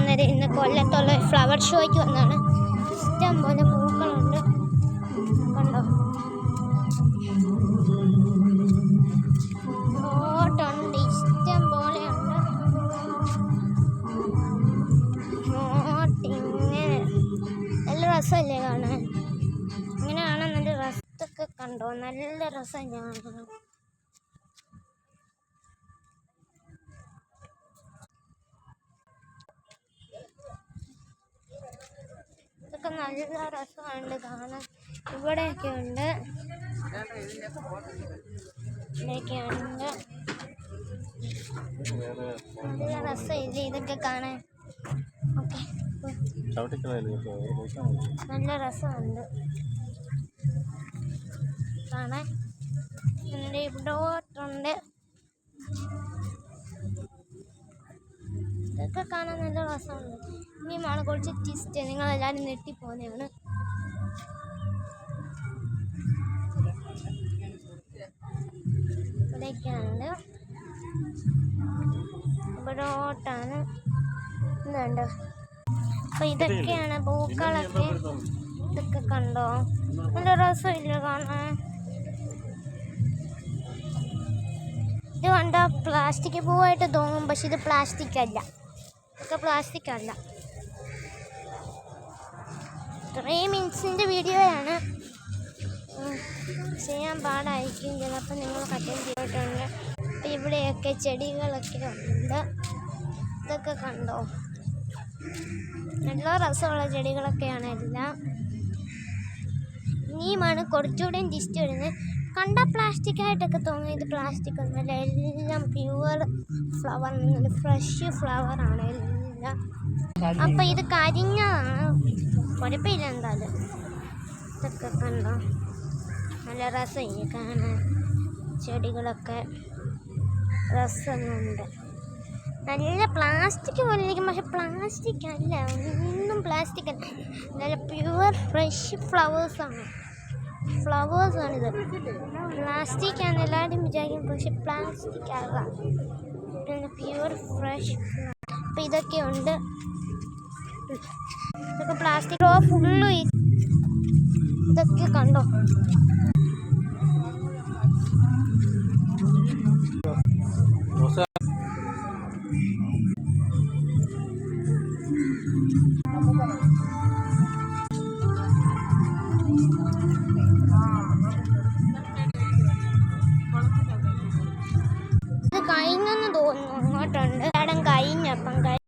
നേരം ഇന്ന് കൊല്ലത്തുള്ള ഫ്ലവർ ഷോയ്ക്ക് വന്നാണ്. ഇഷ്ടം പോലെ പൂക്കളുണ്ട്, കണ്ടോ. ബോട്ടുണ്ട്, ഇഷ്ടം പോലെയുണ്ട്. ബോട്ടിങ്ങനെ നല്ല രസമല്ലേ കാണാൻ? ഇങ്ങനെ കാണാൻ നല്ല രസമൊക്കെ കണ്ടോ, നല്ല രസം കാണാൻ. ഇതൊക്കെ നല്ല രസമുണ്ട് കാണാൻ. ഇവിടെയൊക്കെ ഉണ്ട്, ഇവിടെയൊക്കെയുണ്ട്. നല്ല രസമില്ലേ ഇതൊക്കെ കാണാൻ? ഓക്കെ, നല്ല രസമുണ്ട് കാണാൻ. എൻ്റെ ഇവിടോട്ടുണ്ട്, ഇതൊക്കെ കാണാൻ നല്ല രസമുണ്ട്. ഇനിയുമാണ് കുറച്ച് ട്വിസ്റ്റ്, നിങ്ങളെല്ലാവരും നെട്ടിപ്പോന്നെയാണ്. ഇവിടെയൊക്കെയുണ്ട്, ഇവിടോട്ടാണ് ഇതുണ്ട്. അപ്പൊ ഇതൊക്കെയാണ് പൂക്കളൊക്കെ. ഇതൊക്കെ കണ്ടോ, നല്ല രസമില്ല കാണാൻ? ഇത് കണ്ടോ, പ്ലാസ്റ്റിക് പൂവായിട്ട് തോന്നും, പക്ഷെ ഇത് പ്ലാസ്റ്റിക് അല്ല. ഇതൊക്കെ പ്ലാസ്റ്റിക് അല്ല. 3 മിനിറ്റ്സിൻ്റെ വീഡിയോയാണ്, ചെയ്യാൻ പാടായിരിക്കും ചിലപ്പോൾ, നിങ്ങൾ കട്ടൻ ചെയ്തിട്ടുണ്ട്. അപ്പം ഇവിടെയൊക്കെ ചെടികളൊക്കെ ഉണ്ട്. ഇതൊക്കെ കണ്ടോ, നല്ല രസമുള്ള ചെടികളൊക്കെയാണ് എല്ലാം. ഇനിയുമാണ് കുറച്ചുകൂടെയും ടിസ്റ്റ് വരുന്നത്. കണ്ട പ്ലാസ്റ്റിക് ആയിട്ടൊക്കെ തോന്നുന്നു, ഇത് പ്ലാസ്റ്റിക് ഒന്നുമല്ല, എല്ലാം പ്യുവർ ഫ്ലവർ, നല്ല ഫ്രഷ് ഫ്ലവറാണ് എല്ലാം. അപ്പം ഇത് കരിഞ്ഞതാണ്, കുഴപ്പമില്ല എന്തായാലും. ഇതൊക്കെ കണ്ടോ, നല്ല രസമില്ല കാണാൻ. ചെടികളൊക്കെ രസമുണ്ട്, നല്ല പ്ലാസ്റ്റിക് പോലെ ഇരിക്കും, പക്ഷെ പ്ലാസ്റ്റിക് അല്ല, ഒന്നും പ്ലാസ്റ്റിക് അല്ല, നല്ല പ്യുവർ ഫ്രഷ് ഫ്ലവേഴ്സാണിത്. പ്ലാസ്റ്റിക് ആണ് എല്ലാവരും വിചാരിക്കും, പക്ഷെ പ്ലാസ്റ്റിക് അല്ല, പിന്നെ പ്യുവർ ഫ്രഷ്. അപ്പം ഇതൊക്കെ ഉണ്ട്, ഇതൊക്കെ പ്ലാസ്റ്റിക് ഫുള്ള്. ഇതൊക്കെ കണ്ടോ,